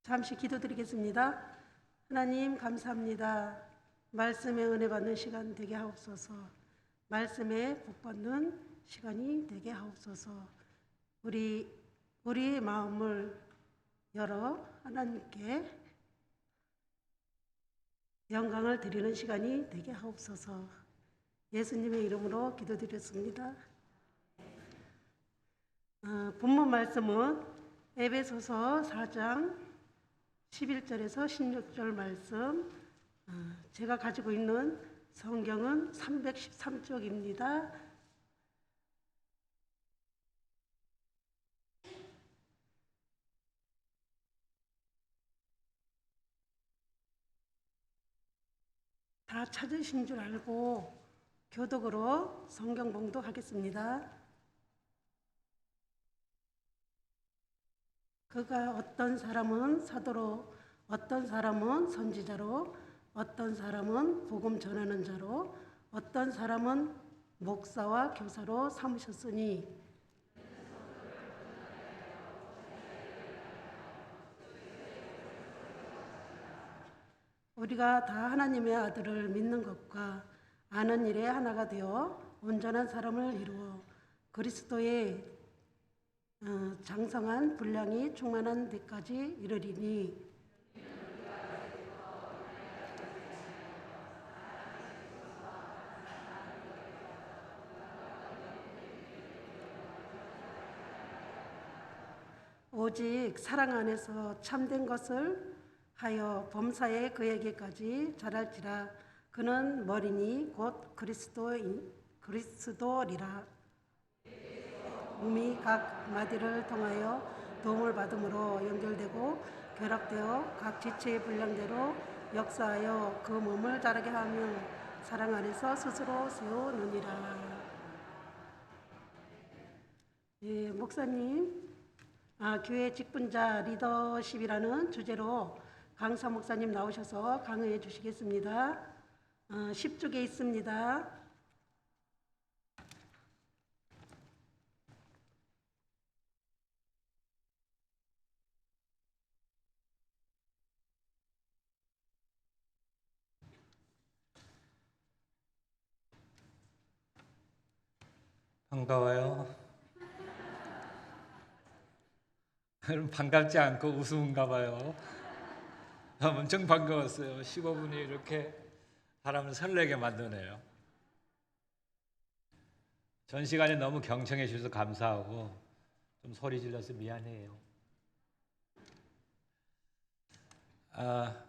잠시 기도드리겠습니다. 하나님 감사합니다. 말씀의 은혜 받는 시간 되게 하옵소서. 말씀에 복 받는 시간이 되게 하옵소서. 우리의 마음을 열어 하나님께 영광을 드리는 시간이 되게 하옵소서. 예수님의 이름으로 기도드렸습니다. 본문 말씀은 에베소서 4장 11절에서 16절 말씀, 제가 가지고 있는 성경은 313쪽입니다. 다 찾으신 줄 알고 교독으로 성경 봉독하겠습니다. 그가 어떤 사람은 사도로, 어떤 사람은 선지자로, 어떤 사람은 복음 전하는 자로, 어떤 사람은 목사와 교사로 삼으셨으니 우리가 다 하나님의 아들을 믿는 것과 아는 일에 하나가 되어 온전한 사람을 이루어 그리스도의 장성한 분량이 충만한 데까지 이르리니 오직 사랑 안에서 참된 것을 하여 범사에 그에게까지 자랄지라. 그는 머리니 곧 그리스도리라. 몸이 각 마디를 통하여 도움을 받음으로 연결되고 결합되어 각 지체의 분량대로 역사하여 그 몸을 자라게 하며 사랑 안에서 스스로 세우느니라. 예, 목사님, 교회 직분자 리더십이라는 주제로 강사 목사님 나오셔서 강의해 주시겠습니다. 10쪽에 있습니다. 반가워요. 여러분 반갑지 않고 우스운가 봐요. 엄청 반가웠어요. 15분이 이렇게 사람을 설레게 만드네요. 전 시간에 너무 경청해 주셔서 감사하고 좀 소리 질러서 미안해요.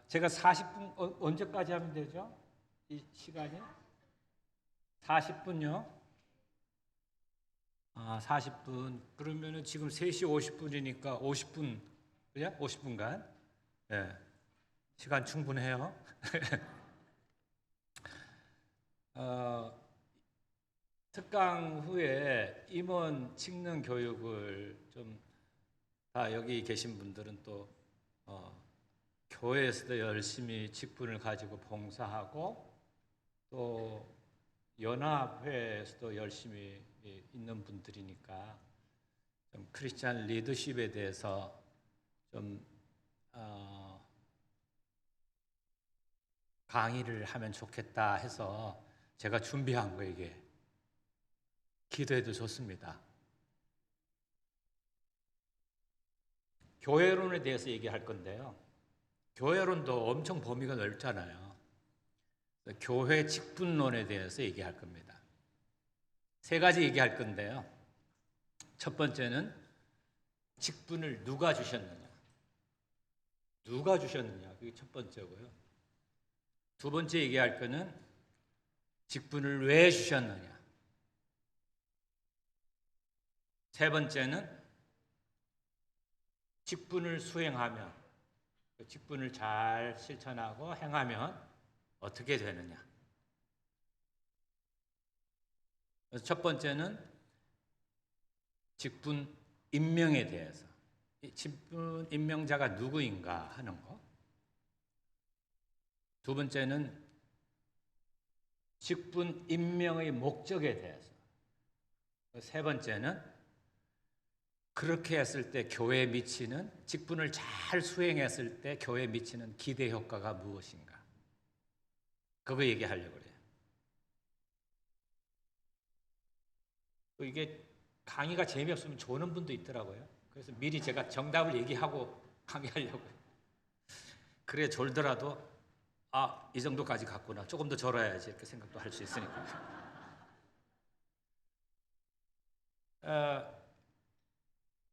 제가 40분 언제까지 하면 되죠? 이 시간이? 40분요? 40분. 그러면은 지금 3시 50분이니까 50분, 그죠? 50분간. 네. 시간 충분해요. 특강 후에 임원 직능 교육을 좀 다 여기 계신 분들은 또 교회에서도 열심히 직분을 가지고 봉사하고 또 연합회에서도 열심히 있는 분들이니까 좀 크리스찬 리더십에 대해서 좀 강의를 하면 좋겠다 해서 제가 준비한 거 이게 기도해도 좋습니다. 교회론에 대해서 얘기할 건데요. 교회론도 엄청 범위가 넓잖아요. 교회 직분론에 대해서 얘기할 겁니다. 3가지 얘기할 건데요. 첫 번째는 직분을 누가 주셨느냐. 누가 주셨느냐. 그게 첫 번째고요. 두 번째 얘기할 거는 직분을 왜 주셨느냐. 세 번째는 직분을 수행하면, 그 직분을 잘 실천하고 행하면 어떻게 되느냐. 그래서 첫 번째는 직분 임명에 대해서, 이 직분 임명자가 누구인가 하는 거. 두 번째는 직분 임명의 목적에 대해서. 세 번째는 그렇게 했을 때 교회에 미치는, 직분을 잘 수행했을 때 교회에 미치는 기대 효과가 무엇인가? 그거 얘기하려고 그래요. 이게 강의가 재미없으면 조는 분도 있더라고요. 그래서 미리 제가 정답을 얘기하고 강의하려고요. 그래 졸더라도 이 정도까지 갔구나, 조금 더 졸아야지, 이렇게 생각도 할 수 있으니까.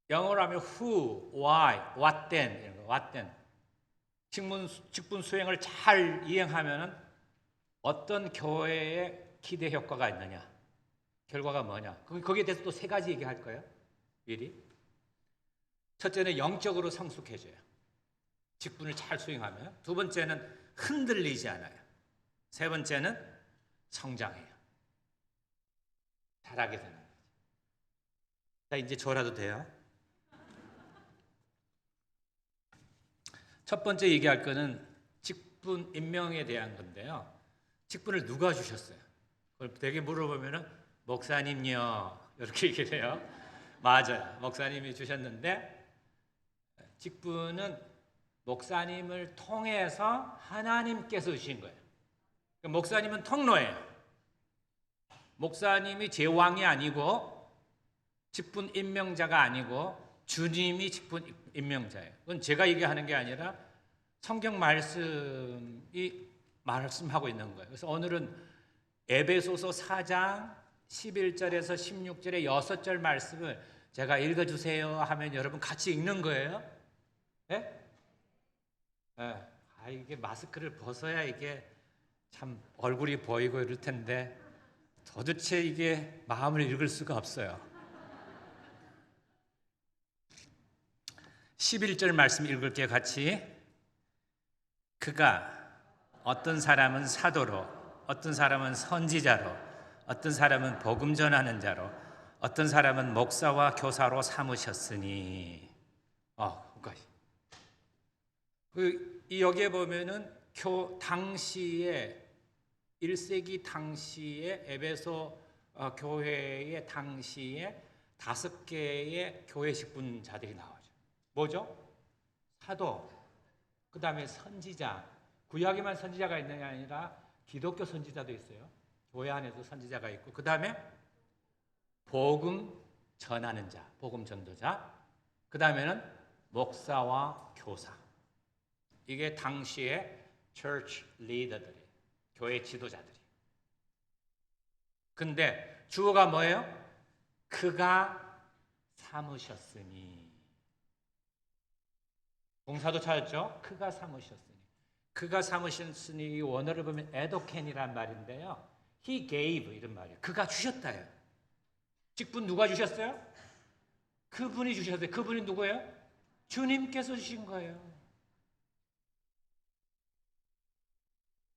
영어로 하면 who, why, what then, 이런 거, what then. 직분 수행을 잘 이행하면은 어떤 교회에 기대 효과가 있느냐, 결과가 뭐냐. 거기에 대해서 또 세 가지 얘기할 거예요, 미리. 첫째는 영적으로 성숙해져요, 직분을 잘 수행하면. 두 번째는 흔들리지 않아요. 세 번째는 성장해요. 잘하게 되는 거죠. 자, 이제 졸아도 돼요. 첫 번째 얘기할 거는 직분 임명에 대한 건데요. 직분을 누가 주셨어요? 그걸 되게 물어보면은 목사님요, 이렇게 얘기를 해요. 맞아요, 목사님이 주셨는데, 직분은 목사님을 통해서 하나님께서 주신 거예요. 그러니까 목사님은 통로예요. 목사님이 제왕이 아니고 직분 임명자가 아니고 주님이 직분 임명자예요. 그건 제가 얘기하는 게 아니라 성경 말씀이 말씀하고 있는 거예요. 그래서 오늘은 에베소서 4장 11절에서 16절의 6절 말씀을 제가 읽어주세요 하면 여러분 같이 읽는 거예요. 네? 네. 이게 마스크를 벗어야 이게 참 얼굴이 보이고 이럴 텐데 도대체 이게 마음을 읽을 수가 없어요. 11절 말씀 읽을게요, 같이. 그가 어떤 사람은 사도로, 어떤 사람은 선지자로, 어떤 사람은 복음 전하는 자로, 어떤 사람은 목사와 교사로 삼으셨으니. 여기에 보면은 당시에 1세기 당시에 에베소 교회의 당시에 5개의 교회 직분자들이 나오죠. 뭐죠? 사도, 그 다음에 선지자. 구약에만 선지자가 있는 게 아니라 기독교 선지자도 있어요. 교회 안에도 선지자가 있고, 그 다음에 복음 전하는 자, 복음 전도자. 그 다음에는 목사와 교사. 이게 당시의 church leader들이, 교회 지도자들이. 근데 주어가 뭐예요? 그가 삼으셨으니. 동사도 찾았죠? 그가 삼으셨으니. 그가 삼으셨으니, 원어를 보면 에도켄이란 말인데요. He gave, 이런 말이에요. 그가 주셨다예요. 직분 누가 주셨어요? 그분이 주셨어요. 그분이 누구예요? 주님께서 주신 거예요.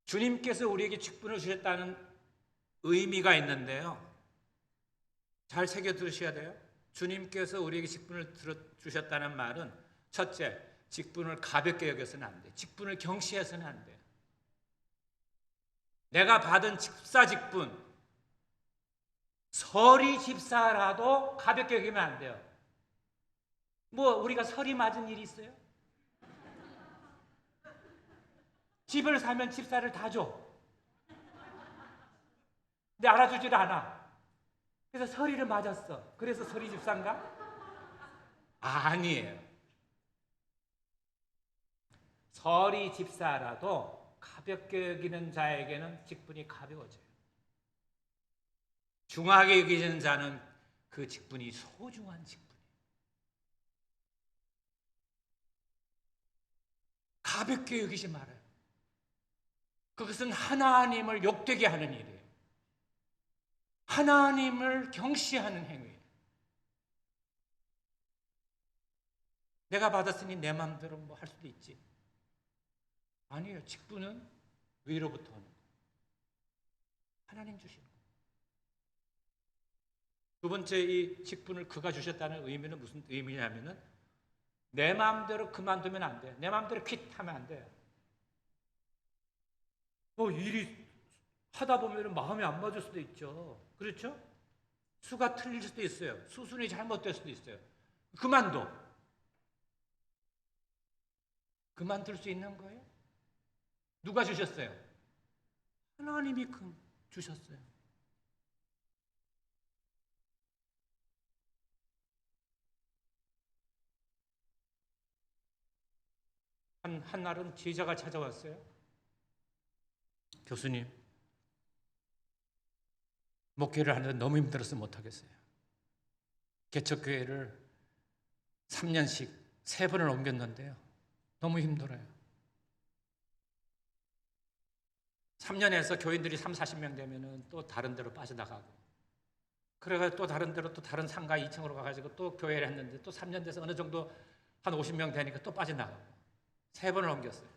주님께서 우리에게 직분을 주셨다는 의미가 있는데요. 잘 새겨 들으셔야 돼요. 주님께서 우리에게 직분을 주셨다는 말은, 첫째, 직분을 가볍게 여겨서는 안 돼요. 직분을 경시해서는 안 돼요. 내가 받은 집사 직분, 서리 집사라도 가볍게 여기면 안 돼요. 우리가 서리 맞은 일이 있어요? 집을 사면 집사를 다 줘. 근데 알아주질 않아. 그래서 서리를 맞았어. 그래서 서리 집사인가? 아니에요. 서리 집사라도 가볍게 여기는 자에게는 직분이 가벼워져요. 중하게 여기는 자는 그 직분이 소중한 직분이에요. 가볍게 여기지 말아요. 그것은 하나님을 욕되게 하는 일이에요. 하나님을 경시하는 행위예요. 내가 받았으니 내 마음대로 할 수도 있지. 아니에요. 직분은 위로부터 오는 거예요. 하나님 주시는 거예요. 두 번째, 이 직분을 그가 주셨다는 의미는 무슨 의미냐면은, 내 마음대로 그만두면 안 돼요. 내 마음대로 퀴트하면 안 돼요. 일이 하다 보면 마음이 안 맞을 수도 있죠. 그렇죠? 수가 틀릴 수도 있어요. 수순이 잘못될 수도 있어요. 그만둬. 그만둘 수 있는 거예요? 누가 주셨어요? 하나님이 주셨어요. 한 날은 제자가 찾아왔어요. 교수님, 목회를 하는데 너무 힘들어서 못하겠어요. 개척교회를 3년씩 3번을 옮겼는데요. 너무 힘들어요. 3년에서 교인들이 30-40명 되면 또 다른 데로 빠져나가고, 그래가지고 또 다른 데로 또 다른 상가 2층으로 가가지고 또 교회를 했는데 또 3년 돼서 어느 정도 한 50명 되니까 또 빠져나가고 3번을 옮겼어요.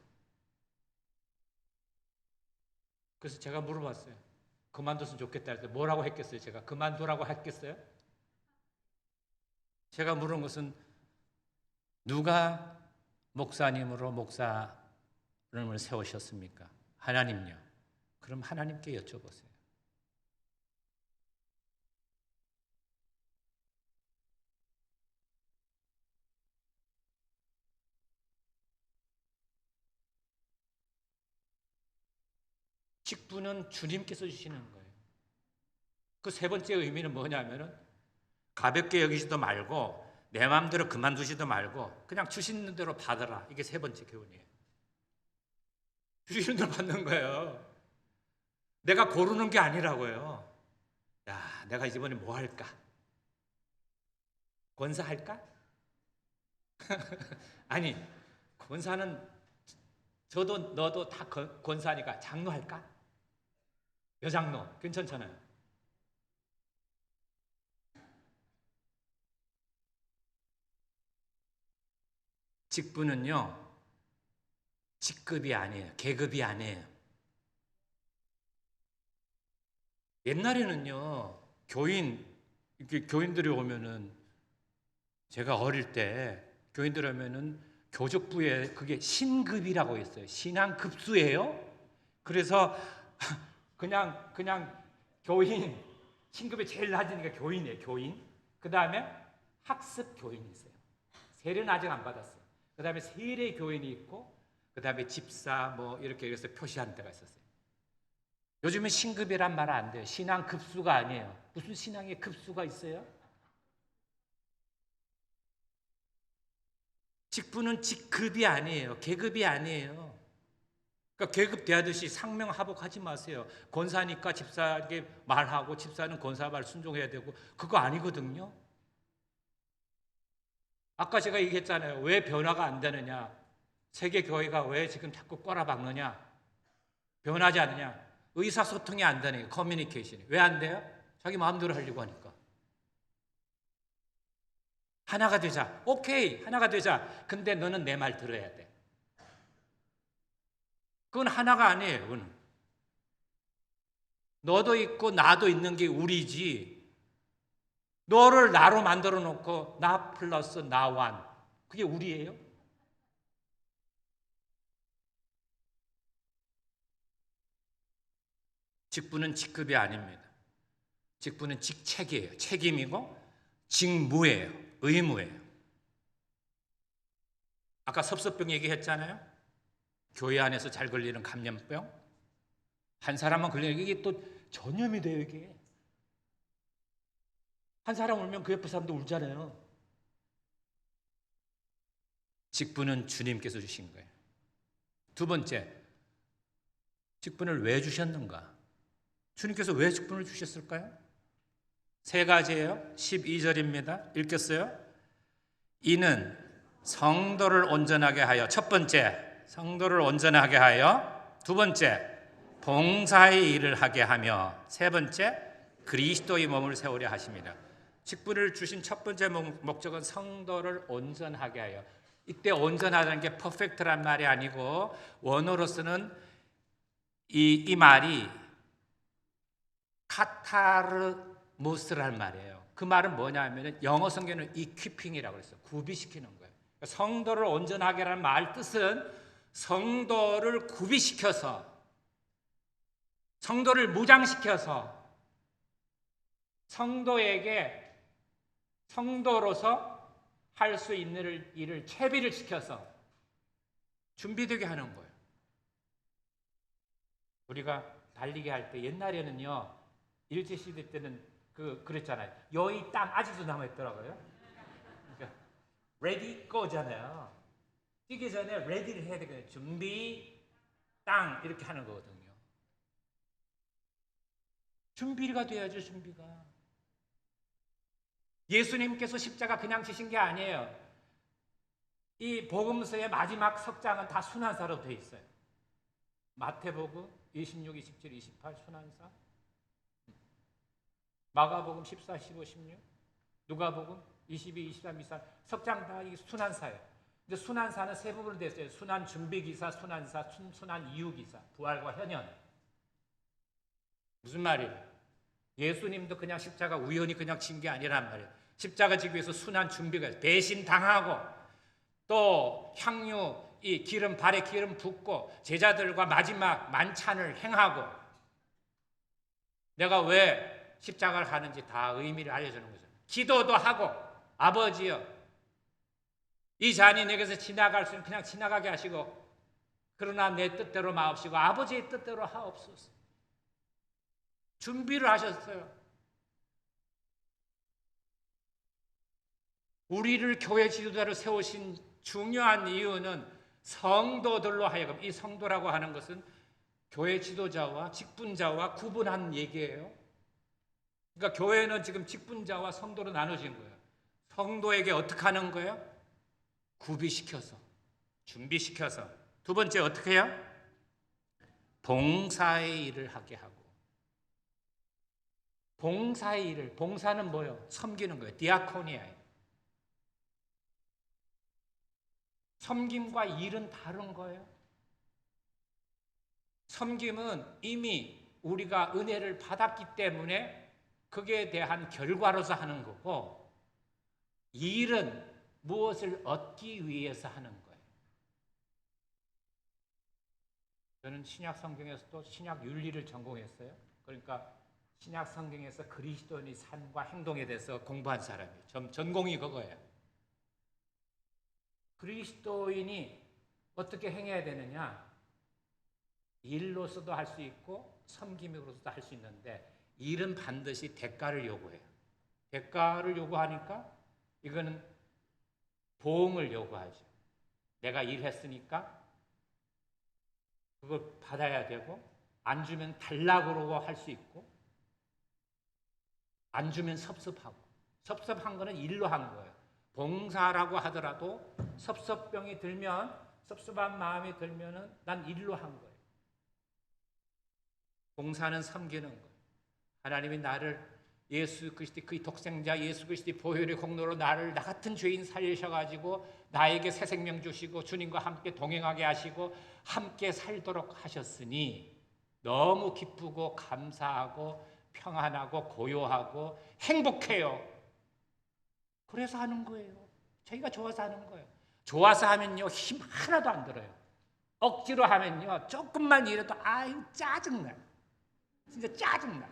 그래서 제가 물어봤어요. 그만뒀으면 좋겠다 할 때 뭐라고 했겠어요? 제가 그만두라고 했겠어요? 제가 물은 것은 누가 목사님으로 목사님을 세우셨습니까? 하나님요. 그럼 하나님께 여쭤보세요. 직분은 주님께서 주시는 거예요. 그 3번째 의미는 뭐냐면은 가볍게 여기지도 말고 내 마음대로 그만두지도 말고 그냥 주시는 대로 받아라. 이게 3번째 교훈이에요. 주시는 대로 받는 거예요. 내가 고르는 게 아니라고요. 야, 내가 이번에 뭐 할까? 권사할까? 아니, 권사는 저도 너도 다 권사니까 장로할까? 여장로 괜찮잖아요. 직분은요, 직급이 아니에요. 계급이 아니에요. 옛날에는요, 교인들이 오면은, 제가 어릴 때 교인들 오면은 교적부에 그게 신급이라고 했어요. 신앙급수예요. 그래서 그냥 교인, 신급이 제일 낮으니까 교인이에요. 교인. 그 다음에 학습 교인이 있어요. 세례는 아직 안 받았어요. 그 다음에 세례 교인이 있고, 그 다음에 집사 뭐 이렇게 해서 표시하는 데가 있었어요. 요즘은 신급이란 말 안 돼요. 신앙 급수가 아니에요. 무슨 신앙에 급수가 있어요? 직분은 직급이 아니에요. 계급이 아니에요. 그러니까 계급 대하듯이 상명하복하지 마세요. 권사니까 집사에게 말하고 집사는 권사 말 순종해야 되고 그거 아니거든요. 아까 제가 얘기했잖아요. 왜 변화가 안 되느냐? 세계 교회가 왜 지금 자꾸 꼬라박느냐? 변하지 않느냐? 의사소통이 안 되는 거예요. 커뮤니케이션이. 왜 안 돼요? 자기 마음대로 하려고 하니까. 하나가 되자. 오케이. 하나가 되자. 근데 너는 내 말 들어야 돼. 그건 하나가 아니에요. 그건. 너도 있고 나도 있는 게 우리지. 너를 나로 만들어 놓고 나 플러스 나 완. 그게 우리예요? 직분은 직급이 아닙니다. 직분은 직책이에요. 책임이고 직무예요. 의무예요. 아까 섭섭병 얘기했잖아요. 교회 안에서 잘 걸리는 감염병. 한 사람만 걸리는 이게 또 전염이 돼요. 이게. 한 사람 울면 그 옆에 사람도 울잖아요. 직분은 주님께서 주신 거예요. 두 번째, 직분을 왜 주셨는가? 주님께서 왜 직분을 주셨을까요? 3가지예요. 12절입니다. 읽겠어요? 이는 성도를 온전하게 하여, 첫 번째, 성도를 온전하게 하여, 두 번째, 봉사의 일을 하게 하며, 세 번째, 그리스도의 몸을 세우려 하십니다. 직분을 주신 첫 번째 목적은 성도를 온전하게 하여. 이때 온전하다는 게 퍼펙트란 말이 아니고 원어로서는 이 말이 카타르무스란 말이에요. 그 말은 뭐냐면 영어 성경은 equipping이라고 그랬어요. 구비시키는 거예요. 그러니까 성도를 온전하게라는 말 뜻은 성도를 구비시켜서, 성도를 무장시켜서 성도에게 성도로서 할 수 있는 일을 채비를 시켜서 준비되게 하는 거예요. 우리가 달리기 할 때 옛날에는요, 일제시대 때는 그랬잖아요. 여의 땅 아직도 남아있더라고요. 그러니까 ready go잖아요. 뛰기 전에 ready를 해야 되거든요. 준비 땅 이렇게 하는 거거든요. 준비가 돼야죠. 준비가. 예수님께서 십자가 그냥 지신 게 아니에요. 이 복음서의 마지막 석장은 다 순환사로 되어 있어요. 마태복음 26, 27, 28 순환사, 마가복음 14, 15, 16, 누가복음 22, 23, 24 석장 다 이 순환사예요. 근데 순환사는 세 부분으로 되어 있어요. 순환 준비기사, 순환사, 순환 이후기사, 부활과 현현. 무슨 말이에요? 예수님도 그냥 십자가 우연히 그냥 진 게 아니란 말이에요. 십자가 지기 위해서 순환 준비가 있어요. 배신당하고 또 향유 이 기름 발에 기름 붓고 제자들과 마지막 만찬을 행하고 내가 왜 십자가를 가는지 다 의미를 알려주는 거죠. 기도도 하고 아버지여 이 잔이 내게서 지나갈 수는 그냥 지나가게 하시고 그러나 내 뜻대로 마옵시고 아버지의 뜻대로 하옵소서. 준비를 하셨어요. 우리를 교회 지도자로 세우신 중요한 이유는 성도들로 하여금 이 성도라고 하는 것은 교회 지도자와 직분자와 구분한 얘기예요. 그러니까 교회는 지금 직분자와 성도로 나눠진 거예요. 성도에게 어떻게 하는 거예요? 구비시켜서 준비시켜서. 두 번째 어떻게 해요? 봉사의 일을 하게 하고. 봉사의 일을, 봉사는 뭐예요? 섬기는 거예요. 디아코니아예요. 섬김과 일은 다른 거예요. 섬김은 이미 우리가 은혜를 받았기 때문에 그에 대한 결과로서 하는 거고 일은 무엇을 얻기 위해서 하는 거예요. 저는 신약 성경에서도 신약 윤리를 전공했어요. 그러니까 신약 성경에서 그리스도인의 삶과 행동에 대해서 공부한 사람이에요. 전공이 그거예요. 그리스도인이 어떻게 행해야 되느냐? 일로서도 할 수 있고 섬김으로서도 할 수 있는데 일은 반드시 대가를 요구해요. 대가를 요구하니까 이거는 보응을 요구하죠. 내가 일했으니까 그걸 받아야 되고 안 주면 달라고 그러고 할 수 있고 안 주면 섭섭하고 섭섭한 거는 일로 한 거예요. 봉사라고 하더라도 섭섭병이 들면 섭섭한 마음이 들면은 난 일로 한 거예요. 봉사는 섬기는 거예요. 하나님이 나를 예수 그리스도의 그 독생자 예수 그리스도의 보혈의 공로로 나를 나 같은 죄인 살리셔가지고 나에게 새 생명 주시고 주님과 함께 동행하게 하시고 함께 살도록 하셨으니 너무 기쁘고 감사하고 평안하고 고요하고 행복해요. 그래서 하는 거예요. 저희가 좋아서 하는 거예요. 좋아서 하면요 힘 하나도 안 들어요. 억지로 하면요 조금만 일해도 아유 짜증나. 진짜 짜증나.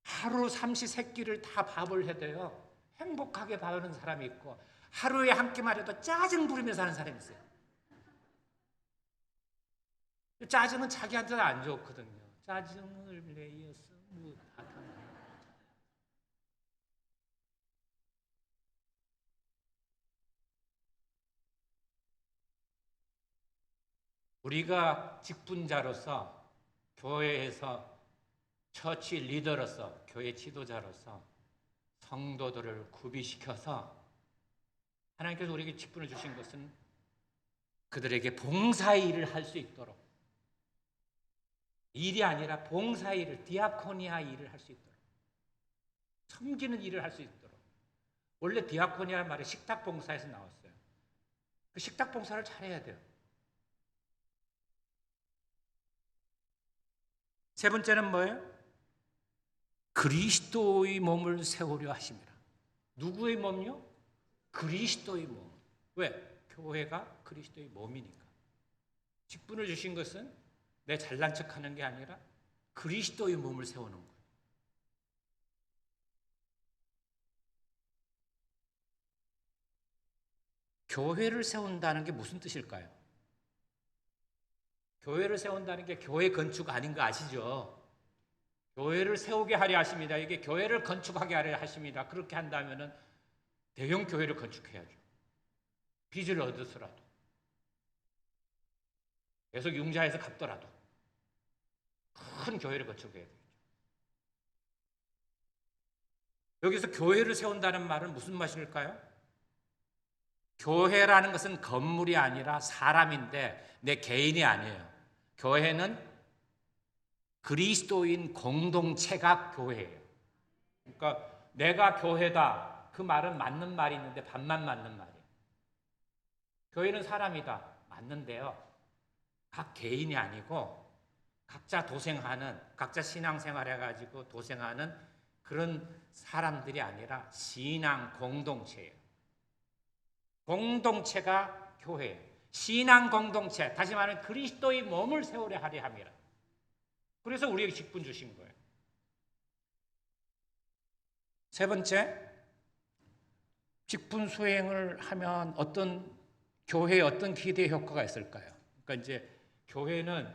하루 삼시세끼를 다 밥을 해도요 행복하게 밥하는 사람이 있고 하루에 한 끼만 해도 짜증 부리면서 하는 사람이 있어요. 짜증은 자기한테는 안 좋거든요. 짜증을 내어서 못하다. 우리가 직분자로서 교회에서 처치 리더로서 교회 지도자로서 성도들을 구비시켜서 하나님께서 우리에게 직분을 주신 것은 그들에게 봉사의 일을 할 수 있도록 일이 아니라 봉사의 일을 디아코니아 일을 할 수 있도록 섬기는 일을 할 수 있도록 원래 디아코니아 말이 식탁 봉사에서 나왔어요. 그 식탁 봉사를 잘해야 돼요. 세 번째는 뭐예요? 그리스도의 몸을 세우려 하십니다. 누구의 몸요? 그리스도의 몸. 왜? 교회가 그리스도의 몸이니까. 직분을 주신 것은 내 잘난 척하는 게 아니라 그리스도의 몸을 세우는 거예요. 교회를 세운다는 게 무슨 뜻일까요? 교회를 세운다는 게 교회 건축 아닌 거 아시죠? 교회를 세우게 하려 하십니다. 이게 교회를 건축하게 하려 하십니다. 그렇게 한다면은 대형 교회를 건축해야죠. 빚을 얻어서라도, 계속 융자해서 갚더라도 큰 교회를 건축해야 되겠죠. 여기서 교회를 세운다는 말은 무슨 말일까요? 교회라는 것은 건물이 아니라 사람인데 내 개인이 아니에요. 교회는 그리스도인 공동체가 교회예요. 그러니까 내가 교회다, 그 말은 맞는 말이 있는데 반만 맞는 말이에요. 교회는 사람이다, 맞는데요, 각 개인이 아니고 각자 도생하는, 각자 신앙생활 해가지고 도생하는 그런 사람들이 아니라 신앙 공동체예요. 공동체가 교회예요. 신앙 공동체, 다시 말하면 그리스도의 몸을 세우려 하려 함이라. 그래서 우리에게 직분 주신 거예요. 세 번째, 직분 수행을 하면 교회에 어떤 기대 효과가 있을까요? 그러니까 이제 교회는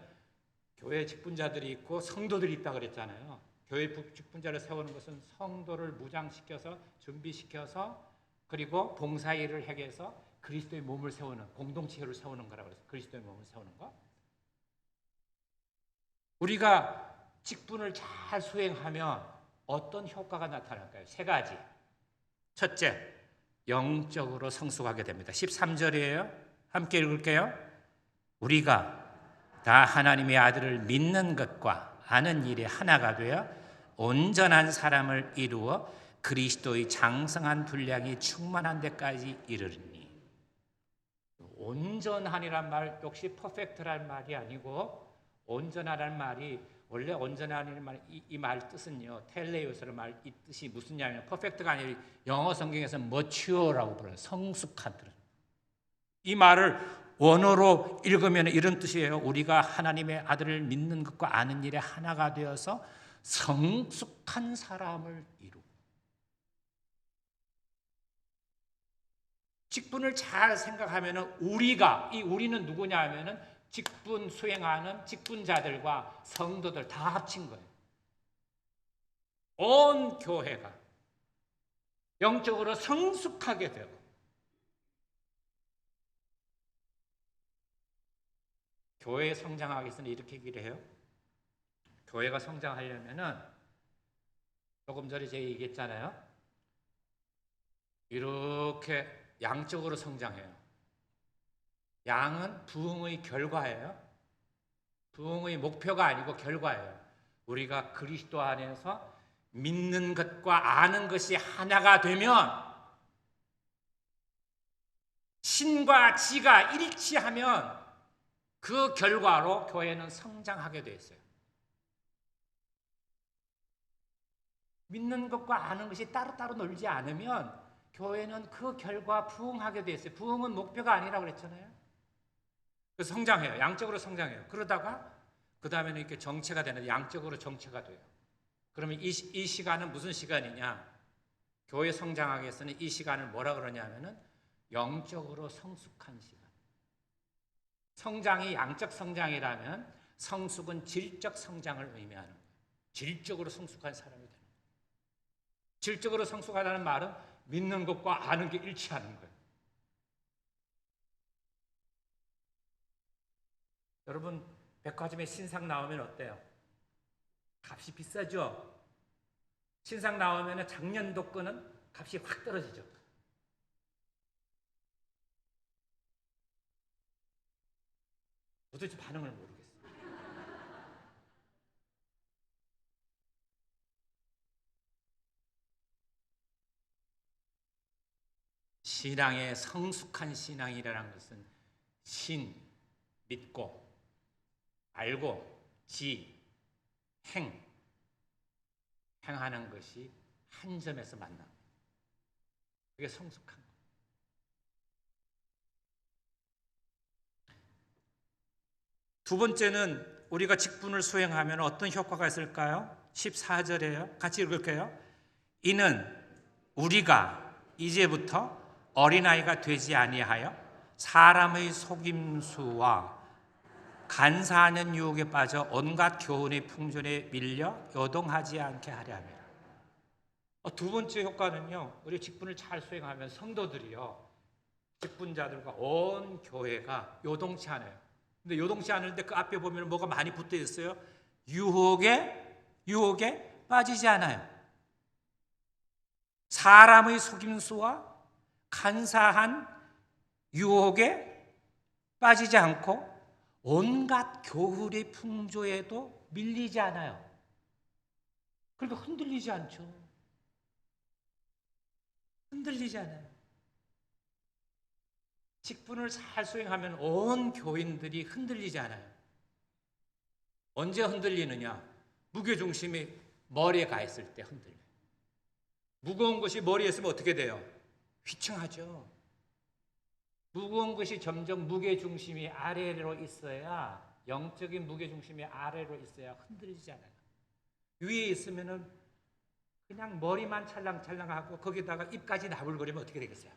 교회 직분자들이 있고 성도들이 있다 그랬잖아요. 교회 직분자를 세우는 것은 성도를 무장시켜서 준비시켜서 그리고 봉사일을 하게 해서 그리스도의 몸을 세우는, 공동체를 세우는 거라고 그래서 그리스도의 몸을 세우는 거. 우리가 직분을 잘 수행하면 어떤 효과가 나타날까요? 세 가지. 첫째, 영적으로 성숙하게 됩니다. 13절이에요. 함께 읽을게요. 우리가 다 하나님의 아들을 믿는 것과 아는 일에 하나가 되어 온전한 사람을 이루어 그리스도의 장성한 분량이 충만한 데까지 이르리니. 온전한이란 말 역시 퍼펙트란 말이 아니고, 온전하라는 말이, 원래 온전하라는 말, 이 말 뜻은요, 텔레오스의 말 이 뜻이 무슨냐면 퍼펙트가 아니라 영어 성경에서 mature라고 불러요. 성숙한 뜻. 이 말을 원어로 읽으면 이런 뜻이에요. 우리가 하나님의 아들을 믿는 것과 아는 일에 하나가 되어서 성숙한 사람을 이루고. 직분을 잘 생각하면 이 우리는 누구냐 하면은 직분 수행하는 직분자들과 성도들 다 합친 거예요. 온 교회가 영적으로 성숙하게 되고, 교회 성장하기 위해서는 이렇게 얘기를 해요. 교회가 성장하려면은 조금 전에 제가 얘기했잖아요. 이렇게 양적으로 성장해요. 양은 부흥의 결과예요. 부흥의 목표가 아니고 결과예요. 우리가 그리스도 안에서 믿는 것과 아는 것이 하나가 되면, 신과 지가 일치하면 그 결과로 교회는 성장하게 되어 있어요. 믿는 것과 아는 것이 따로따로 놀지 않으면 교회는 그 결과 부흥하게 되어 있어요. 부흥은 목표가 아니라고 그랬잖아요. 그래서 성장해요. 양적으로 성장해요. 그러다가 그 다음에는 이렇게 정체가 되는데, 양적으로 정체가 돼요. 그러면 이 시간은 무슨 시간이냐? 교회 성장하기 위해서는 이 시간을 뭐라 그러냐면은 영적으로 성숙한 시간. 성장이 양적 성장이라면 성숙은 질적 성장을 의미하는 거예요. 질적으로 성숙한 사람이 되는 거예요. 질적으로 성숙하다는 말은 믿는 것과 아는 게 일치하는 거예요. 여러분, 백화점에 신상 나오면 어때요? 값이 비싸죠? 신상 나오면 작년도 거는 값이 확 떨어지죠. 도대체 반응을 모르겠어요. 신앙의 성숙한 신앙이라는 것은 믿고, 알고, 행하는 것이 한 점에서 만납니다. 그게 성숙한 거예요. 두 번째는 우리가 직분을 수행하면 어떤 효과가 있을까요? 14절에요. 같이 읽을게요. 이는 우리가 이제부터 어린아이가 되지 아니하여 사람의 속임수와 간사하는 유혹에 빠져 온갖 교훈의 풍전에 밀려 요동하지 않게 하려 함이라. 두 번째 효과는요, 우리 직분을 잘 수행하면 성도들이요, 직분자들과 온 교회가 요동치 않아요. 근데 요동치 않을 때 그 앞에 보면 뭐가 많이 붙어 있어요? 유혹에 빠지지 않아요. 사람의 속임수와 간사한 유혹에 빠지지 않고 온갖 교훈의 풍조에도 밀리지 않아요. 그러니까 흔들리지 않죠. 흔들리지 않아요. 직분을 잘 수행하면 온 교인들이 흔들리지 않아요. 언제 흔들리느냐? 무게중심이 머리에 가 있을 때 흔들려요. 무거운 것이 머리에 있으면 어떻게 돼요? 휘청하죠. 무거운 것이 점점 무게중심이 아래로 있어야, 영적인 무게중심이 아래로 있어야 흔들리지 않아요. 위에 있으면은 그냥 머리만 찰랑찰랑하고 거기다가 입까지 나불거리면 어떻게 되겠어요?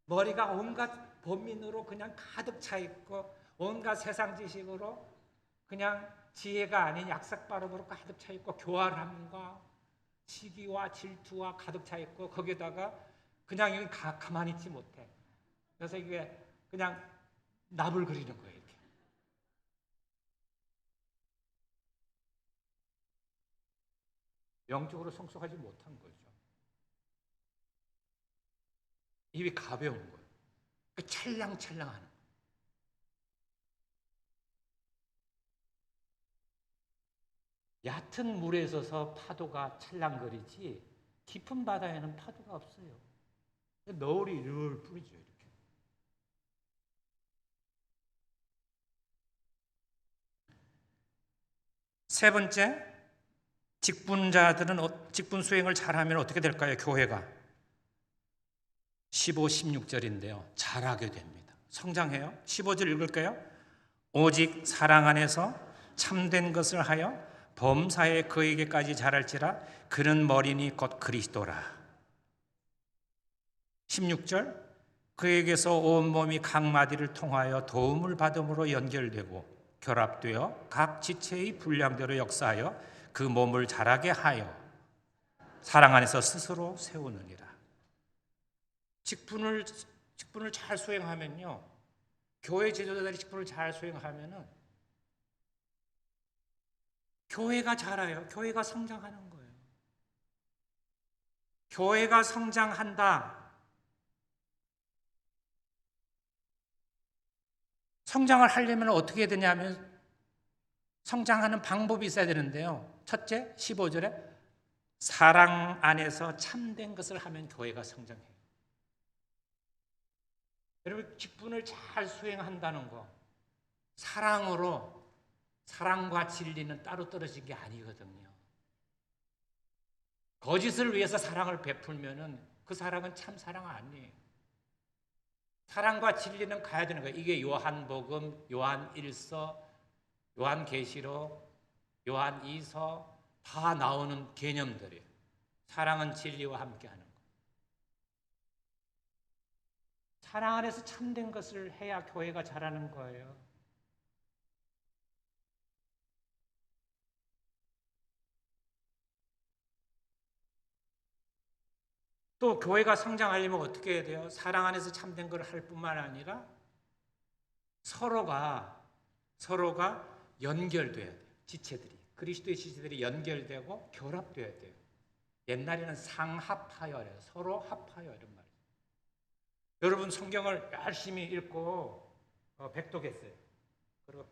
머리가 온갖 범민으로 그냥 가득 차 있고 온갖 세상 지식으로 그냥 지혜가 아닌 약삭빠름으로 가득 차 있고 교활함과 시기와 질투와 가득 차 있고 거기다가 그냥 여기 가만히 있지 못해. 그래서 이게 그냥 나불거리는 거예요. 이렇게. 영적으로 성숙하지 못한 거죠. 입이 가벼운 거예요. 찰랑찰랑하는 거예요. 얕은 물에 서서 파도가 찰랑거리지 깊은 바다에는 파도가 없어요. 너울이 늘 뿌리죠. 이렇게. 세 번째, 직분자들은 직분 수행을 잘하면 어떻게 될까요? 교회가 15, 16절인데요. 잘하게 됩니다. 성장해요. 15절 읽을까요? 오직 사랑 안에서 참된 것을 하여 범사에 그에게까지 자랄지라 그는 머리니 곧 그리스도라. 16절, 그에게서 온몸이 각 마디를 통하여 도움을 받음으로 연결되고 결합되어 각 지체의 분량대로 역사하여 그 몸을 자라게 하여 사랑 안에서 스스로 세우느니라. 직분을 잘 수행하면요, 교회 제자들이 직분을 잘 수행하면은 교회가 자라요. 교회가 성장하는 거예요. 교회가 성장한다. 성장을 하려면 어떻게 해야 되냐면 성장하는 방법이 있어야 되는데요. 첫째, 15절에 사랑 안에서 참된 것을 하면 교회가 성장해요. 여러분, 직분을 잘 수행한다는 거, 사랑으로, 사랑과 진리는 따로 떨어진 게 아니거든요. 거짓을 위해서 사랑을 베풀면은 그 사랑은 참 사랑 아니에요. 사랑과 진리는 가야 되는 거예요. 이게 요한복음, 요한1서, 요한계시록, 요한2서 다 나오는 개념들이에요. 사랑은 진리와 함께하는 거. 사랑 안에서 참된 것을 해야 교회가 자라는 거예요. 또 교회가 성장하려면 어떻게 해야 돼요? 사랑 안에서 참된 걸 할 뿐만 아니라 서로가 연결돼야 돼요. 지체들이, 그리스도의 지체들이 연결되고 결합돼야 돼요. 옛날에는 상합하여래요. 서로 합하여 이런 말이에요. 여러분, 성경을 열심히 읽고 백독했어요. 그리고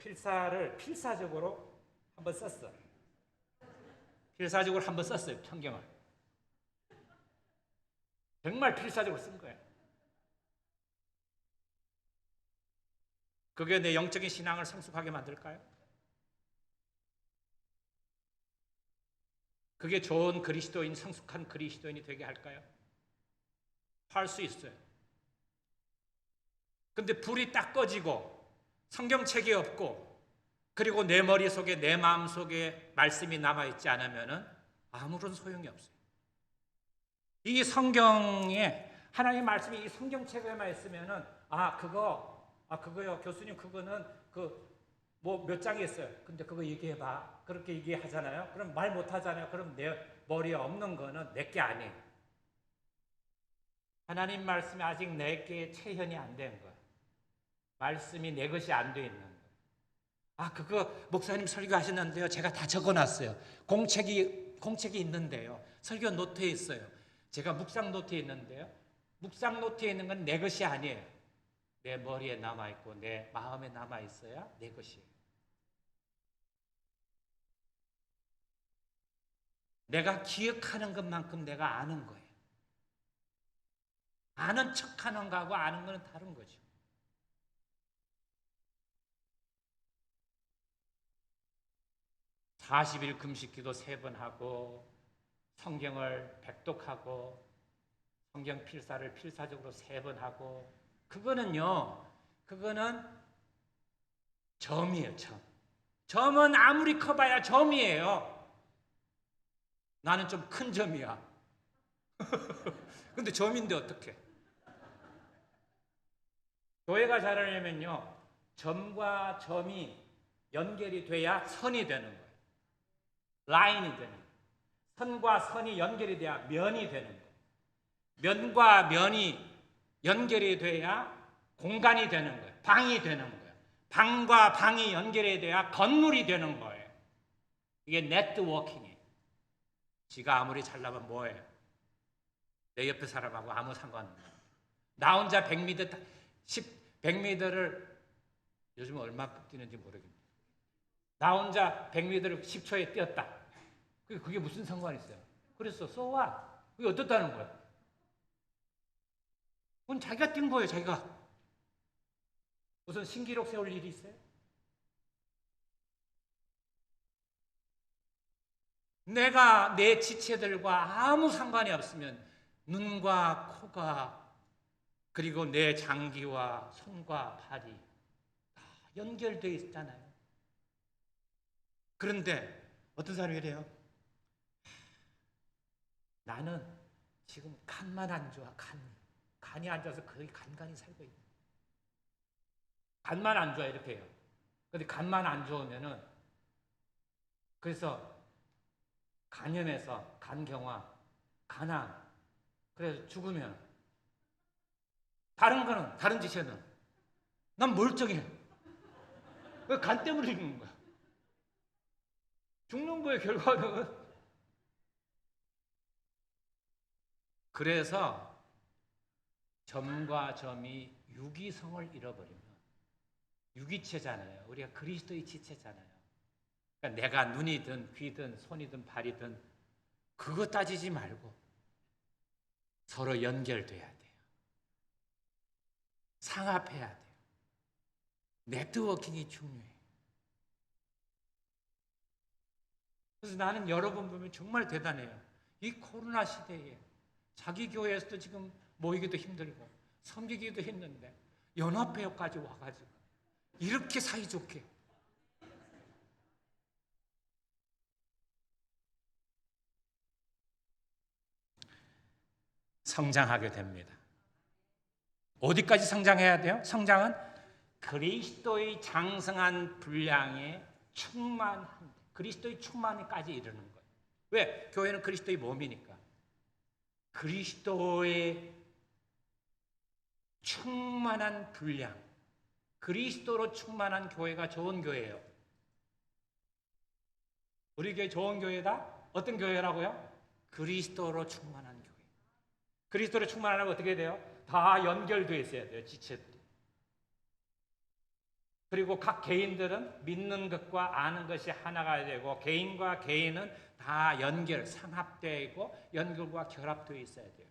필사적으로 한번 썼어요. 필사적으로 한번 썼어요. 성경을. 정말 필사적으로 쓴 거예요. 그게 내 영적인 신앙을 성숙하게 만들까요? 그게 좋은 그리스도인, 성숙한 그리스도인이 되게 할까요? 할 수 있어요. 근데 불이 딱 꺼지고 성경책이 없고 그리고 내 머릿속에, 내 마음, 속에 말씀이 남아있지 않으면 아무런 소용이 없어요. 이 성경에 하나님의 말씀이 이 성경책에만 있으면은 그거요 교수님 그거는 그 뭐 몇 장이 있어요. 근데 그거 얘기해봐. 그렇게 얘기하잖아요. 그럼 말 못하잖아요. 그럼 내 머리에 없는 거는 내게 아니에요. 하나님 말씀이 아직 내게 체현이 안 된 거예요. 말씀이 내 것이 안 돼 있는 거예요. 그거 목사님 설교하셨는데요. 제가 다 적어놨어요. 공책이 있는데요. 설교 노트에 있어요. 제가 묵상 노트에 있는데요. 묵상 노트에 있는 건 내 것이 아니에요. 내 머리에 남아있고 내 마음에 남아있어야 내 것이에요. 내가 기억하는 것만큼 내가 아는 거예요. 아는 척하는 거하고 아는 거는 다른 거죠. (40일) 금식기도 3번 하고 성경을 백독하고 성경 필사를 필사적으로 3번 하고 그거는 점이에요. 점은 아무리 커봐야 점이에요. 나는 좀 큰 점이야. 근데 점인데 어떡해? 교회가 자라려면요, 점과 점이 연결이 돼야 선이 되는 거예요. 라인이 되는 거예요. 선과 선이 연결이 돼야 면이 되는 거예요. 면과 면이 연결이 돼야 공간이 되는 거예요. 방이 되는 거예요. 방과 방이 연결이 돼야 건물이 되는 거예요. 이게 네트워킹이에요. 지가 아무리 잘나면 뭐예요? 내 옆에 사람하고 아무 상관없어요. 나 혼자 100m를 요즘 얼마 뛰는지 모르겠네요. 나 혼자 100m를 10초에 뛰었다. 그게 무슨 상관이 있어요? 그래서 so what? 그게 어떻다는 거예요? 그건 자기가 뛴 거예요. 자기가. 무슨 신기록 세울 일이 있어요? 내가 내 지체들과 아무 상관이 없으면 눈과 코가 그리고 내 장기와 손과 발이 다 연결되어 있잖아요. 그런데 어떤 사람이 이래요? 나는 지금 간만 안 좋아. 간이 안 좋아서 거의 간간히 살고 있는. 간만 안 좋아 이렇게 해요. 근데 간만 안 좋으면은 그래서 간염해서 간경화, 간암, 그래서 죽으면 다른 지체는 난 멀쩡해. 왜 간 때문에 죽는 거야? 죽는 거의 결과는. 그래서 점과 점이 유기성을 잃어버리면 유기체잖아요. 우리가 그리스도의 지체잖아요. 그러니까 내가 눈이든 귀든 손이든 발이든 그거 따지지 말고 서로 연결돼야 돼요. 상합해야 돼요. 네트워킹이 중요해요. 그래서 나는 여러분 보면 정말 대단해요. 이 코로나 시대에 자기 교회에서도 지금 모이기도 힘들고 섬기기도 힘든데 연합회까지 와가지고 이렇게 사이좋게 성장하게 됩니다. 어디까지 성장해야 돼요? 성장은 그리스도의 장성한 분량에 충만한, 그리스도의 충만에까지 이르는 거예요. 왜? 교회는 그리스도의 몸이니까. 그리스도의 충만한 분량, 그리스도로 충만한 교회가 좋은 교회예요. 우리 교회 좋은 교회다? 어떤 교회라고요? 그리스도로 충만한 교회. 그리스도로 충만하려면 어떻게 돼요? 다 연결되어 있어야 돼요. 지체들이. 그리고 각 개인들은 믿는 것과 아는 것이 하나가 되고 개인과 개인은 다 상합되고 연결과 결합되어 있어야 돼요.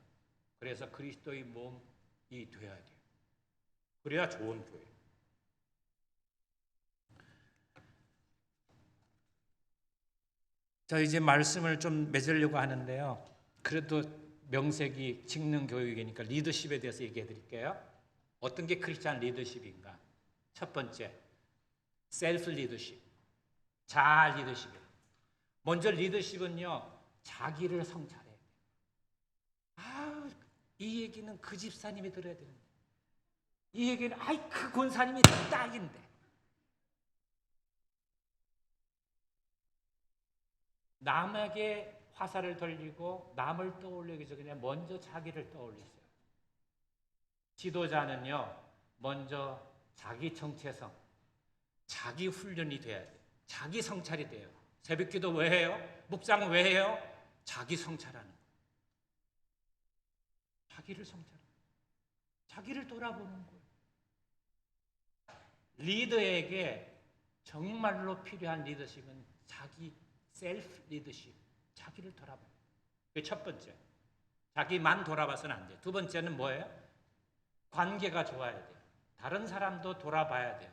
그래서 그리스도의 몸이 되어야 돼요. 그래야 좋은 교회. 자, 이제 말씀을 좀 맺으려고 하는데요. 그래도 명색이 직능 교육이니까 리더십에 대해서 얘기해 드릴게요. 어떤 게 크리스찬 리더십인가? 첫 번째, 셀프 리더십, 자아 리더십이에요. 먼저 리더십은요, 자기를 성찰해야 돼요. 이 얘기는 그 집사님이 들어야 되는데, 이 얘기는 아이 그 권사님이 딱인데. 남에게 화살을 돌리고 남을 떠올리기 전에 먼저 자기를 떠올리세요. 지도자는요, 먼저 자기 정체성, 자기 훈련이 돼야 돼요. 자기 성찰이 돼요. 새벽기도 왜 해요? 묵상 왜 해요? 자기 성찰하는 거예요. 자기를 성찰하는 거예요. 자기를 돌아보는 거예요. 리더에게 정말로 필요한 리더십은 자기 셀프 리더십, 자기를 돌아봐요. 그게 첫 번째. 자기만 돌아봐서는 안 돼요. 두 번째는 뭐예요? 관계가 좋아야 돼요. 다른 사람도 돌아봐야 돼요.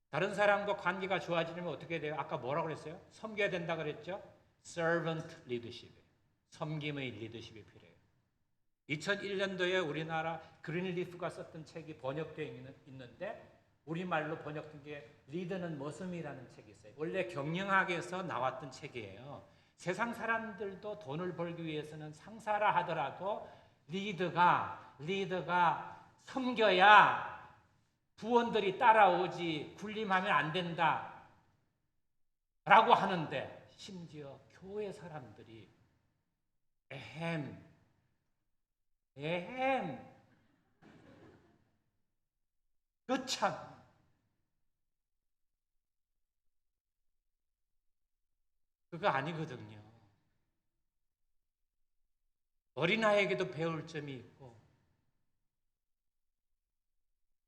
다른 사람과 관계가 좋아지려면 어떻게 돼요? 아까 뭐라고 그랬어요? 섬겨야 된다 그랬죠? servant leadership, 섬김의 리더십이 필요해요. 2001년도에 우리나라 그린리프가 썼던 책이 번역되어 있는데 우리말로 번역된 게 리더는 머슴이라는 책이 있어요. 원래 경영학에서 나왔던 책이에요. 세상 사람들도 돈을 벌기 위해서는 상사라 하더라도 리더가 섬겨야 부원들이 따라오지 군림하면 안 된다 라고 하는데 심지어 교회 사람들이 그참 그거 아니거든요. 어린아이에게도 배울 점이 있고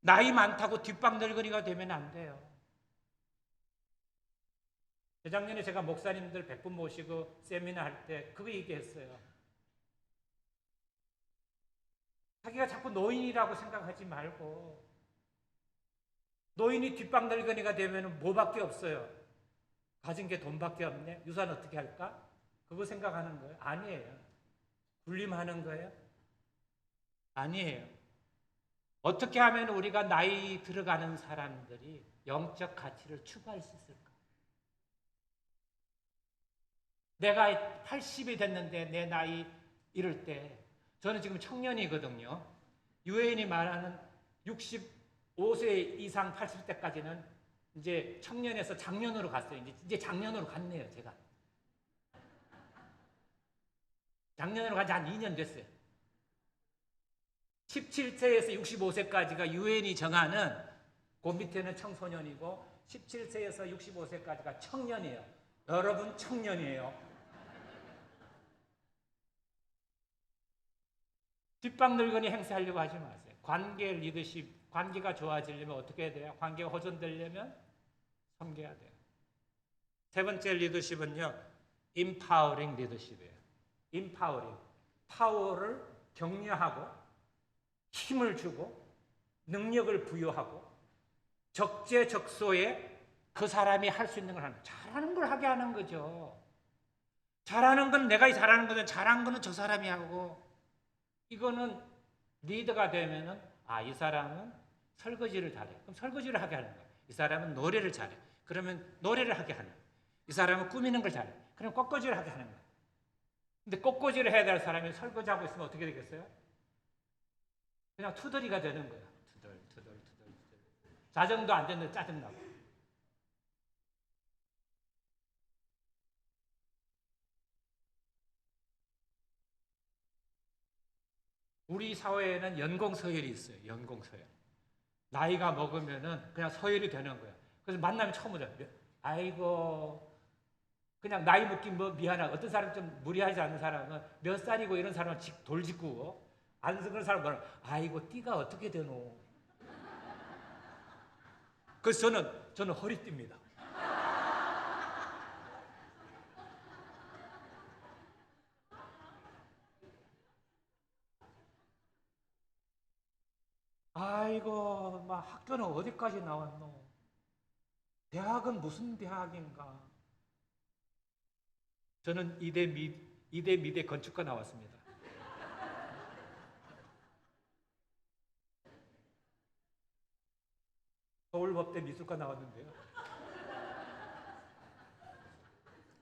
나이 많다고 뒷방늙은이가 되면 안 돼요. 재작년에 제가 목사님들 100분 모시고 세미나 할 때 그거 얘기했어요. 자기가 자꾸 노인이라고 생각하지 말고 노인이 뒷방늙은이가 되면 뭐밖에 없어요. 가진 게 돈밖에 없네. 유산 어떻게 할까? 그거 생각하는 거예요? 아니에요. 군림하는 거예요? 아니에요. 어떻게 하면 우리가 나이 들어가는 사람들이 영적 가치를 추구할 수 있을까? 내가 80이 됐는데 내 나이 이럴 때 저는 지금 청년이거든요. 유엔이 말하는 65세 이상 80대까지는 이제 청년에서 장년으로 갔어요. 이제 장년으로 갔네요, 제가. 장년으로 간 지 한 2년 됐어요. 17세에서 65세까지가 유엔이 정하는 그 밑에는 청소년이고 17세에서 65세까지가 청년이에요. 여러분 청년이에요. 뒷방늙은이 행세하려고 하지 마세요. 관계 리더십, 관계가 좋아지려면 어떻게 해야 돼요? 관계가 호전되려면 섬겨야 돼요. 세 번째 리더십은요, empowering 리더십이에요. empowering, 파워를 격려하고 힘을 주고 능력을 부여하고 적재적소에 그 사람이 할 수 있는 걸 하는, 잘하는 걸 하게 하는 거죠. 잘하는 건 내가 잘하는 거든 잘한 거는 저 사람이 하고, 이거는 리더가 되면은 이 사람은 설거지를 잘해. 그럼 설거지를 하게 하는 거야. 이 사람은 노래를 잘해. 그러면 노래를 하게 하는 거야. 이 사람은 꾸미는 걸 잘해. 그럼 꽃꽂이를 하게 하는 거야. 근데 꽃꽂이를 해야 될 사람이 설거지하고 있으면 어떻게 되겠어요? 그냥 투덜이가 되는 거야. 투덜. 자정도 안 됐는데 짜증나고. 우리 사회에는 연공서열이 있어요. 연공서열. 나이가 먹으면은 그냥 서열이 되는 거야. 그래서 만나면 처음 오잖아. 아이고, 그냥 나이 먹긴 뭐 미안하고, 어떤 사람 좀 무리하지 않는 사람은 몇 살이고 이런 사람은 돌직구고, 안 그런 사람은 아이고, 띠가 어떻게 되노? 그래서 저는 허리띠입니다. 아이고, 막 학교는 어디까지 나왔노? 대학은 무슨 대학인가? 저는 이대 미대 건축과 나왔습니다. 서울법대 미술과 나왔는데요.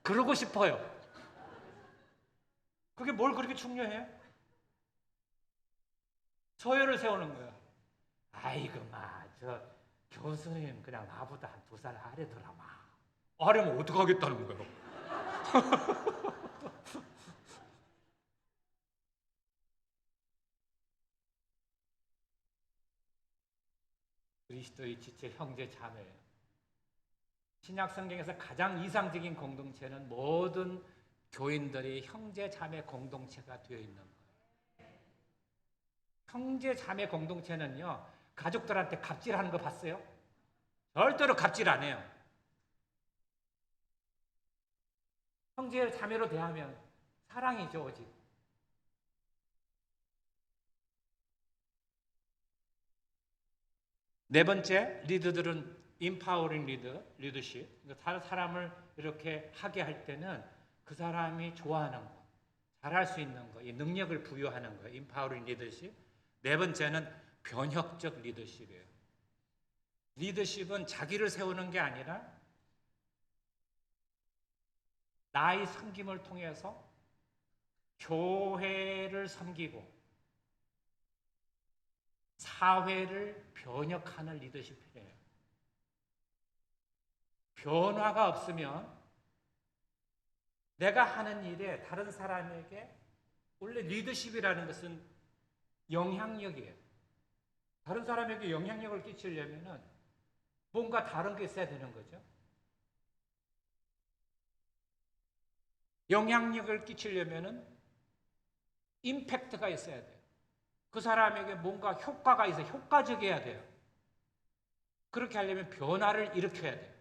그러고 싶어요. 그게 뭘 그렇게 중요해? 소요를 세우는 거예요. 아이고 저 교수님 그냥 나보다 한 2살 아래더라 아래면 어떡하겠다는 거예요. 그리스도의 지체 형제 자매예요. 신약 성경에서 가장 이상적인 공동체는 모든 교인들이 형제 자매 공동체가 되어 있는 거예요. 형제 자매 공동체는요, 가족들한테 갑질하는 거 봤어요? 절대로 갑질 안 해요. 형제 자매로 대하면 사랑이죠, 오직. 네 번째, 리더들은 empowering 리더십. 다른 사람을 이렇게 하게 할 때는 그 사람이 좋아하는 거, 잘할 수 있는 거, 이 능력을 부여하는 거, empowering 리더십. 네 번째는 변혁적 리더십이에요. 리더십은 자기를 세우는 게 아니라 나의 섬김을 통해서 교회를 섬기고 사회를 변혁하는 리더십 필요해요. 변화가 없으면 내가 하는 일에 다른 사람에게, 원래 리더십이라는 것은 영향력이에요. 다른 사람에게 영향력을 끼치려면 뭔가 다른 게 있어야 되는 거죠. 영향력을 끼치려면 임팩트가 있어야 돼요. 그 사람에게 뭔가 효과가 있어요. 효과적이어야 돼요. 그렇게 하려면 변화를 일으켜야 돼요.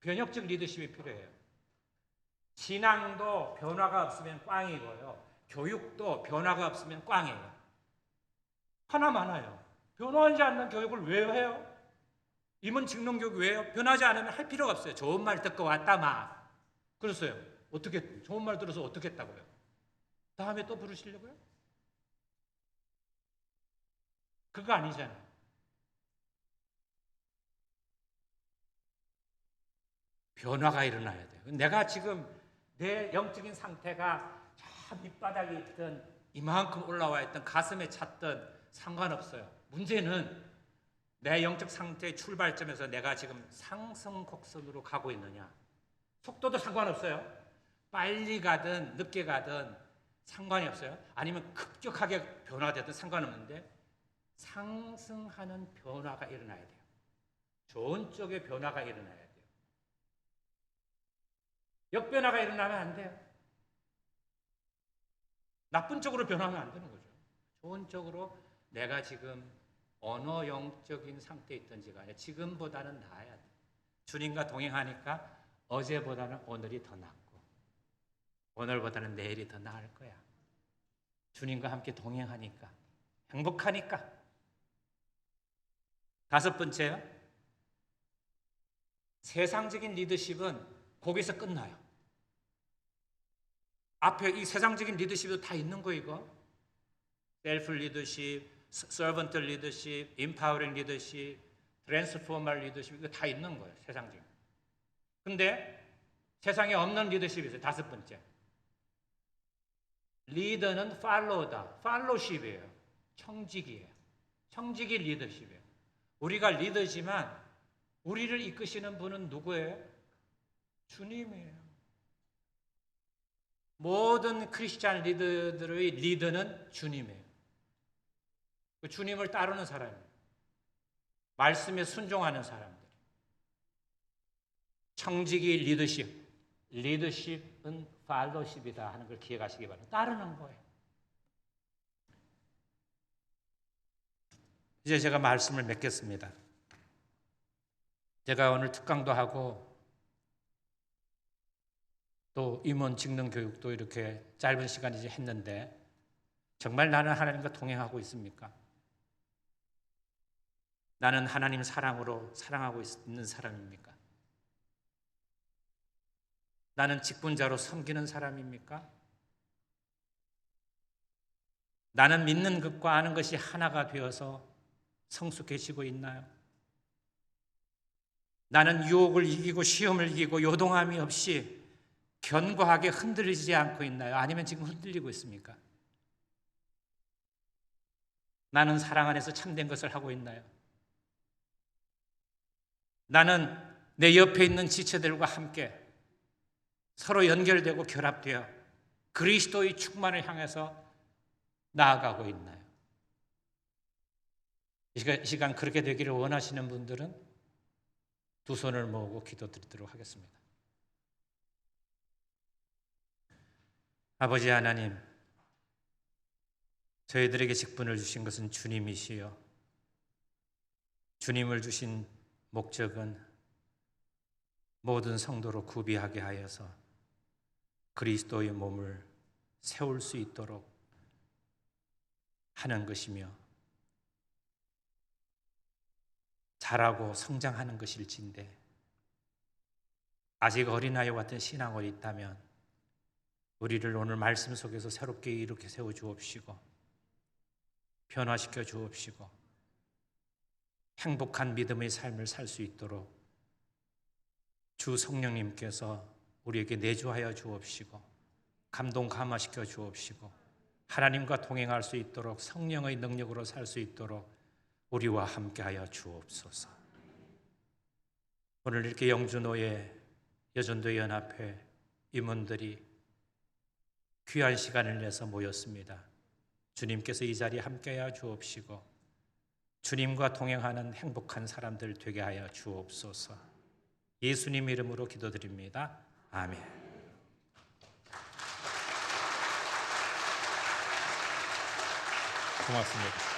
변혁적 리더십이 필요해요. 신앙도 변화가 없으면 꽝이고요. 교육도 변화가 없으면 꽝이에요. 하나 많아요. 변화하지 않는 교육을 왜 해요? 임원 직능 교육 왜 해요? 변하지 않으면 할 필요가 없어요. 좋은 말 듣고 왔다 마. 그랬어요. 어떻게, 좋은 말 들어서 어떻게 했다고요? 다음에 또 부르시려고요? 그거 아니잖아요. 변화가 일어나야 돼요. 내가 지금 내 영적인 상태가 저 밑바닥에 있던 이만큼 올라와 있던 가슴에 찼던 상관없어요. 문제는 내 영적 상태의 출발점에서 내가 지금 상승 곡선으로 가고 있느냐. 속도도 상관없어요. 빨리 가든 늦게 가든 상관이 없어요. 아니면 급격하게 변화되든 상관없는데 상승하는 변화가 일어나야 돼요. 좋은 쪽의 변화가 일어나야 돼요. 역변화가 일어나면 안 돼요. 나쁜 쪽으로 변하면 안 되는 거죠. 좋은 쪽으로 내가 지금 어느 영적인 상태에 있든지 간에 지금보다는 나아야 돼. 주님과 동행하니까 어제보다는 오늘이 더 낫고 오늘보다는 내일이 더 나을 거야. 주님과 함께 동행하니까 행복하니까. 다섯 번째요. 세상적인 리더십은 거기서 끝나요. 앞에 이 세상적인 리더십도 다 있는 거 이거. 셀프 리더십, 서번트 리더십, 임파워링 리더십, 트랜스포머 리더십 이거 다 있는 거예요. 세상적인. 근데 세상에 없는 리더십이 있어요. 다섯 번째. 리더는 팔로우다. 팔로우십이에요. 청직이에요. 청직이 리더십이에요. 우리가 리더지만 우리를 이끄시는 분은 누구예요? 주님이에요. 모든 크리스찬 리더들의 리더는 주님이에요. 그 주님을 따르는 사람이에요. 말씀에 순종하는 사람들. 청직이 리더십. 리더십은 팔로우십이다 하는 걸 기억하시기 바랍니다. 따르는 거예요. 이제 제가 말씀을 맺겠습니다. 제가 오늘 특강도 하고 또 임원 직능 교육도 이렇게 짧은 시간이지 했는데 정말 나는 하나님과 동행하고 있습니까? 나는 하나님 사랑으로 사랑하고 있는 사람입니까? 나는 직분자로 섬기는 사람입니까? 나는 믿는 것과 아는 것이 하나가 되어서 성숙해지고 있나요? 나는 유혹을 이기고 시험을 이기고 요동함이 없이 견고하게 흔들리지 않고 있나요? 아니면 지금 흔들리고 있습니까? 나는 사랑 안에서 참된 것을 하고 있나요? 나는 내 옆에 있는 지체들과 함께 서로 연결되고 결합되어 그리스도의 충만을 향해서 나아가고 있나요? 이 시간 그렇게 되기를 원하시는 분들은 두 손을 모으고 기도드리도록 하겠습니다. 아버지 하나님, 저희들에게 직분을 주신 것은 주님이시요, 주님을 주신 목적은 모든 성도로 구비하게 하여서 그리스도의 몸을 세울 수 있도록 하는 것이며 자라고 성장하는 것일진데, 아직 어린아이와 같은 신앙이 있다면 우리를 오늘 말씀 속에서 새롭게 이렇게 세워 주옵시고 변화시켜 주옵시고 행복한 믿음의 삶을 살 수 있도록 주 성령님께서 우리에게 내주하여 주옵시고 감동 감화시켜 주옵시고 하나님과 동행할 수 있도록 성령의 능력으로 살 수 있도록 우리와 함께하여 주옵소서. 오늘 이렇게 영주노예 여전도 연합회 임원들이 귀한 시간을 내서 모였습니다. 주님께서 이 자리에 함께하여 주옵시고 주님과 동행하는 행복한 사람들 되게 하여 주옵소서. 예수님 이름으로 기도드립니다. 아멘. 고맙습니다.